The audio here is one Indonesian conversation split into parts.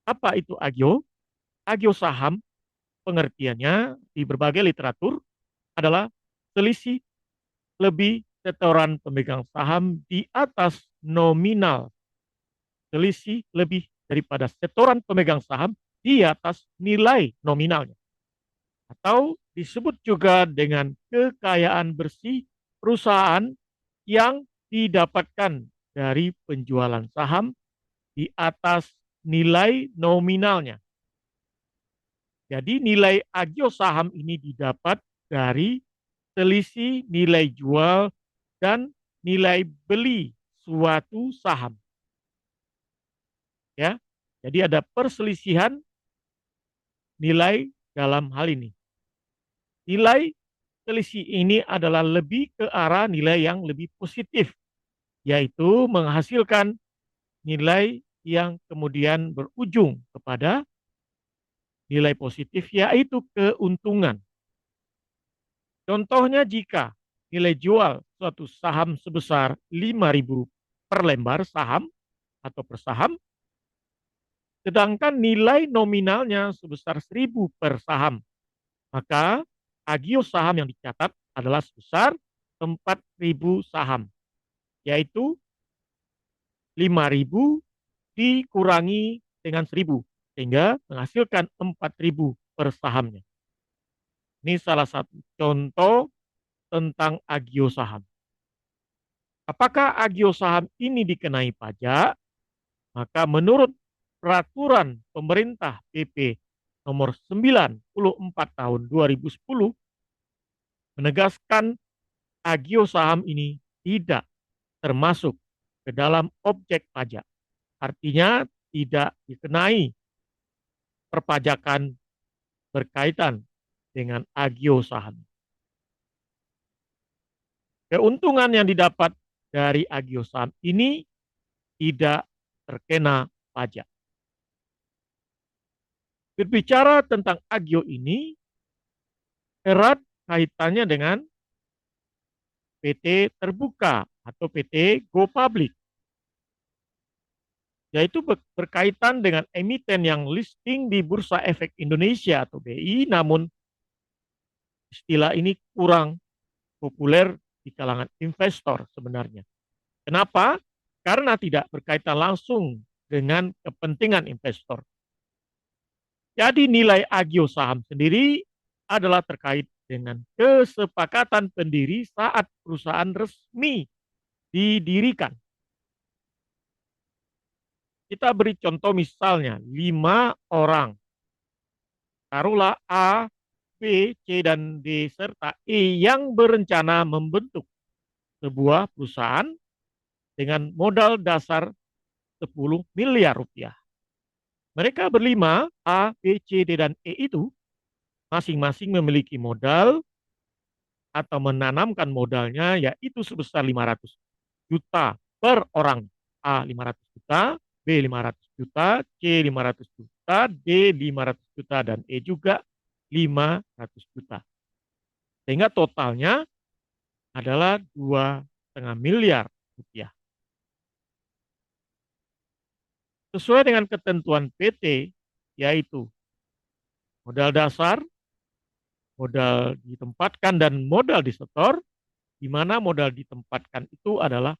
Apa itu agio? Agio saham pengertiannya di berbagai literatur adalah selisih lebih setoran pemegang saham di atas nominal, selisih lebih daripada setoran pemegang saham di atas nilai nominalnya, atau disebut juga dengan kekayaan bersih perusahaan yang didapatkan dari penjualan saham di atas nilai nominalnya. Jadi nilai agio saham ini didapat dari selisih nilai jual dan nilai beli suatu saham, ya. Jadi ada perselisihan nilai dalam hal ini. Nilai selisih ini adalah lebih ke arah nilai yang lebih positif, yaitu menghasilkan nilai yang kemudian berujung kepada nilai positif, yaitu keuntungan. Contohnya jika nilai jual suatu saham sebesar 5.000 per lembar saham atau per saham, sedangkan nilai nominalnya sebesar 1.000 per saham, maka agio saham yang dicatat adalah sebesar 4.000 saham, yaitu 5.000 dikurangi dengan 1.000, sehingga menghasilkan 4.000 per sahamnya. Ini salah satu contoh tentang agio saham. Apakah agio saham ini dikenai pajak? Maka menurut peraturan pemerintah PP nomor 94 tahun 2010 menegaskan agio saham ini tidak termasuk ke dalam objek pajak. Artinya tidak dikenai perpajakan berkaitan dengan agio saham. Keuntungan yang didapat dari agio saham ini tidak terkena pajak. Berbicara tentang agio ini erat kaitannya dengan PT terbuka atau PT Go Public, yaitu berkaitan dengan emiten yang listing di Bursa Efek Indonesia atau BI, namun istilah ini kurang populer di kalangan investor sebenarnya. Kenapa? Karena tidak berkaitan langsung dengan kepentingan investor. Jadi nilai agio saham sendiri adalah terkait dengan kesepakatan pendiri saat perusahaan resmi didirikan. Kita beri contoh misalnya 5 orang. Taruhlah A, B, C, dan D serta E yang berencana membentuk sebuah perusahaan dengan modal dasar 10 miliar rupiah. Mereka berlima, A, B, C, D, dan E itu masing-masing memiliki modal atau menanamkan modalnya yaitu sebesar 500 juta per orang. A 500 juta, B 500 juta, C 500 juta, D 500 juta, dan E juga 500 juta. Sehingga totalnya adalah 2,5 miliar rupiah. Sesuai dengan ketentuan PT, yaitu modal dasar, modal ditempatkan, dan modal disetor, di mana modal ditempatkan itu adalah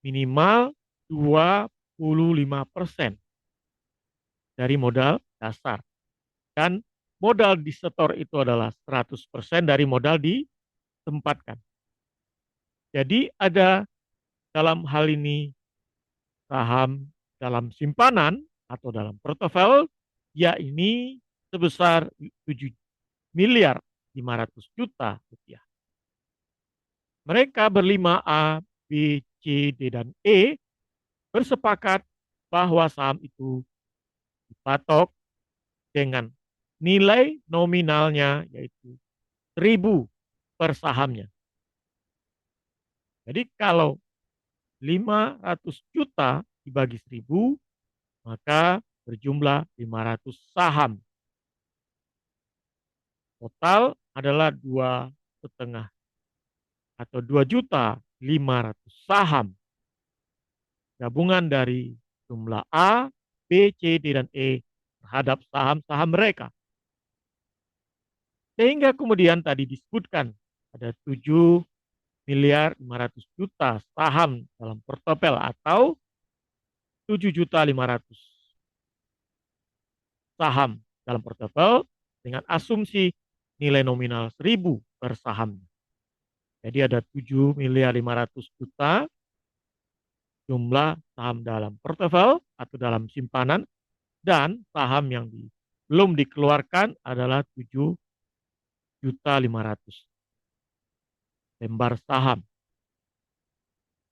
minimal 25% dari modal dasar. Dan modal disetor itu adalah 100% dari modal ditempatkan. Jadi ada dalam hal ini saham dalam simpanan atau dalam portofolio, ya ini sebesar 7 miliar 500 juta rupiah. Mereka berlima A, B, C, D, dan E bersepakat bahwa saham itu dipatok dengan nilai nominalnya yaitu 1.000 per sahamnya. Jadi kalau 500 juta dibagi 1.000, maka berjumlah 500 saham. Total adalah 2,5 atau 2.500.000 saham. gabungan dari jumlah A, B, C, D, dan E terhadap saham-saham mereka. Sehingga kemudian tadi disebutkan ada 7.500.000.000 saham dalam portofel atau 7.500.000 saham dalam portofel dengan asumsi nilai nominal 1.000 per saham. Jadi ada 7.500.000.000 jumlah saham dalam portofel atau dalam simpanan, dan saham yang belum dikeluarkan adalah 7.500.000 lembar saham.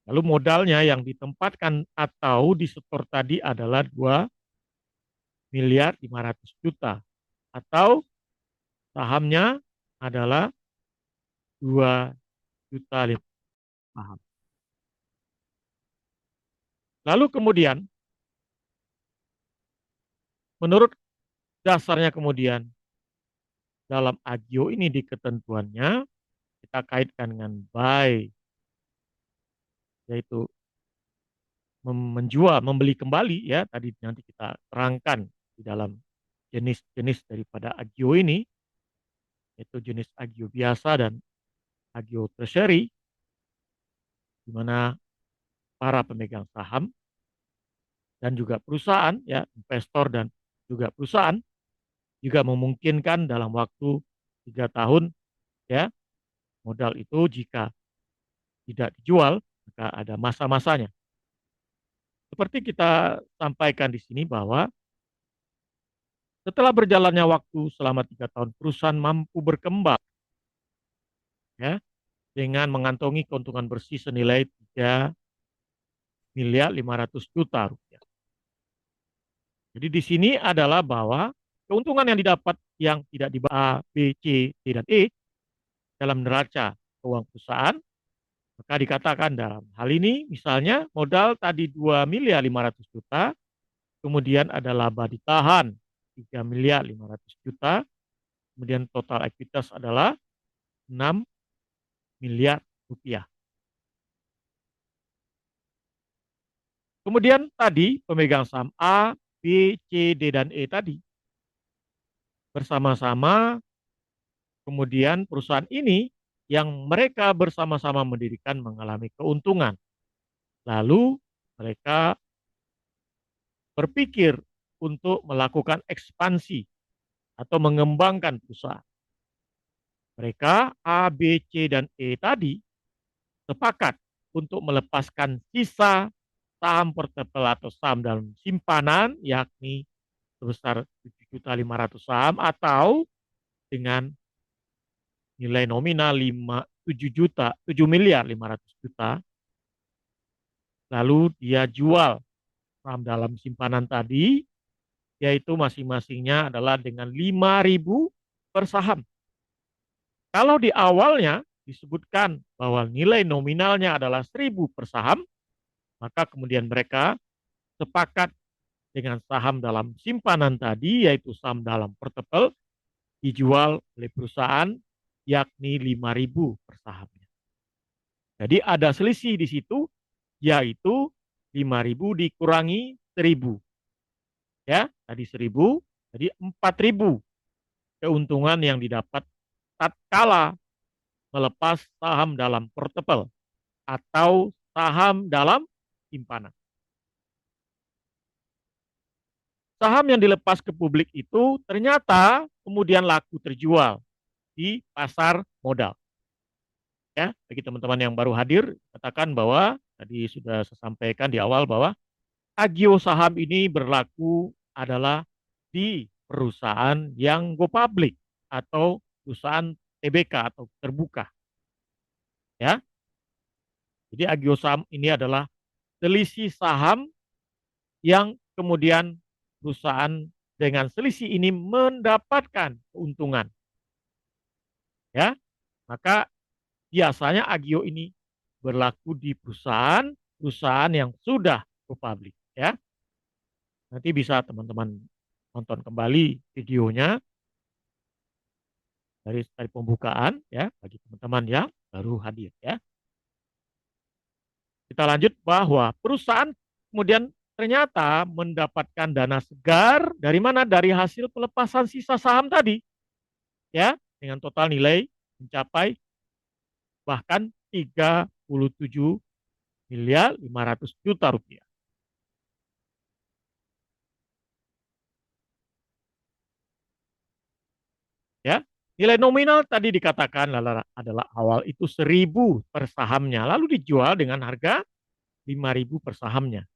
Lalu modalnya yang ditempatkan atau disetor tadi adalah 2.500.000.000 atau sahamnya adalah 2 juta saham. Lalu kemudian menurut dasarnya kemudian dalam agio ini di ketentuannya kita kaitkan dengan buy, yaitu menjual, membeli kembali ya. Tadi nanti kita terangkan di dalam jenis-jenis daripada agio ini, yaitu jenis agio biasa dan agio treasury, di mana para pemegang saham dan juga perusahaan ya, investor dan juga perusahaan juga memungkinkan dalam waktu 3 tahun ya, modal itu jika tidak dijual maka ada masa-masanya. Seperti kita sampaikan di sini bahwa setelah berjalannya waktu selama 3 tahun, perusahaan mampu berkembang ya dengan mengantongi keuntungan bersih senilai 3.500.000.000 rupiah. Jadi di sini adalah bahwa keuntungan yang didapat yang tidak di A, B, C, D, dan E dalam neraca keuangan perusahaan, maka dikatakan dalam hal ini misalnya modal tadi 2.500.000.000, kemudian ada laba ditahan 3.500.000.000, kemudian total ekuitas adalah 6 miliar rupiah. Kemudian tadi pemegang saham A, B, C, D, dan E tadi bersama-sama, kemudian perusahaan ini yang mereka bersama-sama mendirikan mengalami keuntungan. Lalu mereka berpikir untuk melakukan ekspansi atau mengembangkan perusahaan. Mereka A, B, C, dan E tadi sepakat untuk melepaskan sisa saham portefel atau saham dalam simpanan, yakni sebesar 7.500.000 saham atau dengan nilai nominal 7.500.000.000, lalu dia jual saham dalam simpanan tadi, yaitu masing-masingnya adalah dengan 5.000 per saham. Kalau di awalnya disebutkan bahwa nilai nominalnya adalah 1.000 per saham, maka kemudian mereka sepakat dengan saham dalam simpanan tadi, yaitu saham dalam portefel, dijual oleh perusahaan yakni 5.000 per sahamnya. Jadi ada selisih di situ, yaitu 5.000 dikurangi 1.000. Ya, tadi 1.000, jadi 4.000 keuntungan yang didapat tatkala melepas saham dalam portefel atau saham dalam simpanan. Saham yang dilepas ke publik itu ternyata kemudian laku terjual di pasar modal. Ya, bagi teman-teman yang baru hadir, katakan bahwa tadi sudah saya sampaikan di awal bahwa agio saham ini berlaku adalah di perusahaan yang go public atau perusahaan TBK atau terbuka. Ya. Jadi agio saham ini adalah selisih saham yang kemudian perusahaan dengan selisih ini mendapatkan keuntungan. Ya. Maka biasanya agio ini berlaku di perusahaan yang sudah go public ya. Nanti bisa teman-teman nonton kembali videonya dari pembukaan ya bagi teman-teman yang baru hadir ya. Kita lanjut bahwa perusahaan kemudian ternyata mendapatkan dana segar dari mana? Dari hasil pelepasan sisa saham tadi, ya, dengan total nilai mencapai bahkan 37 miliar 500 juta rupiah. Ya, nilai nominal tadi dikatakan adalah awal itu 1.000 per sahamnya, lalu dijual dengan harga 5.000 per sahamnya.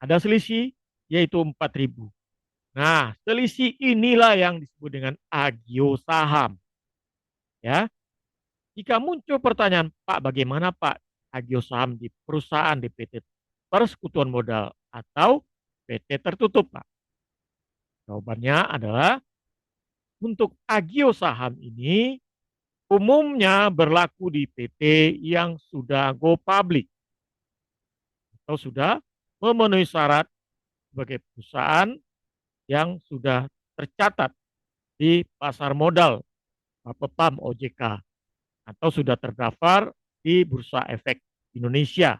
Ada selisih yaitu 4.000. Nah, selisih inilah yang disebut dengan agio saham. Ya, jika muncul pertanyaan, Pak, bagaimana Pak agio saham di perusahaan di PT Persekutuan Modal atau PT tertutup, Pak? Jawabannya adalah untuk agio saham ini umumnya berlaku di PT yang sudah go public atau sudah memenuhi syarat sebagai perusahaan yang sudah tercatat di pasar modal Bapepam OJK atau sudah terdaftar di Bursa Efek Indonesia.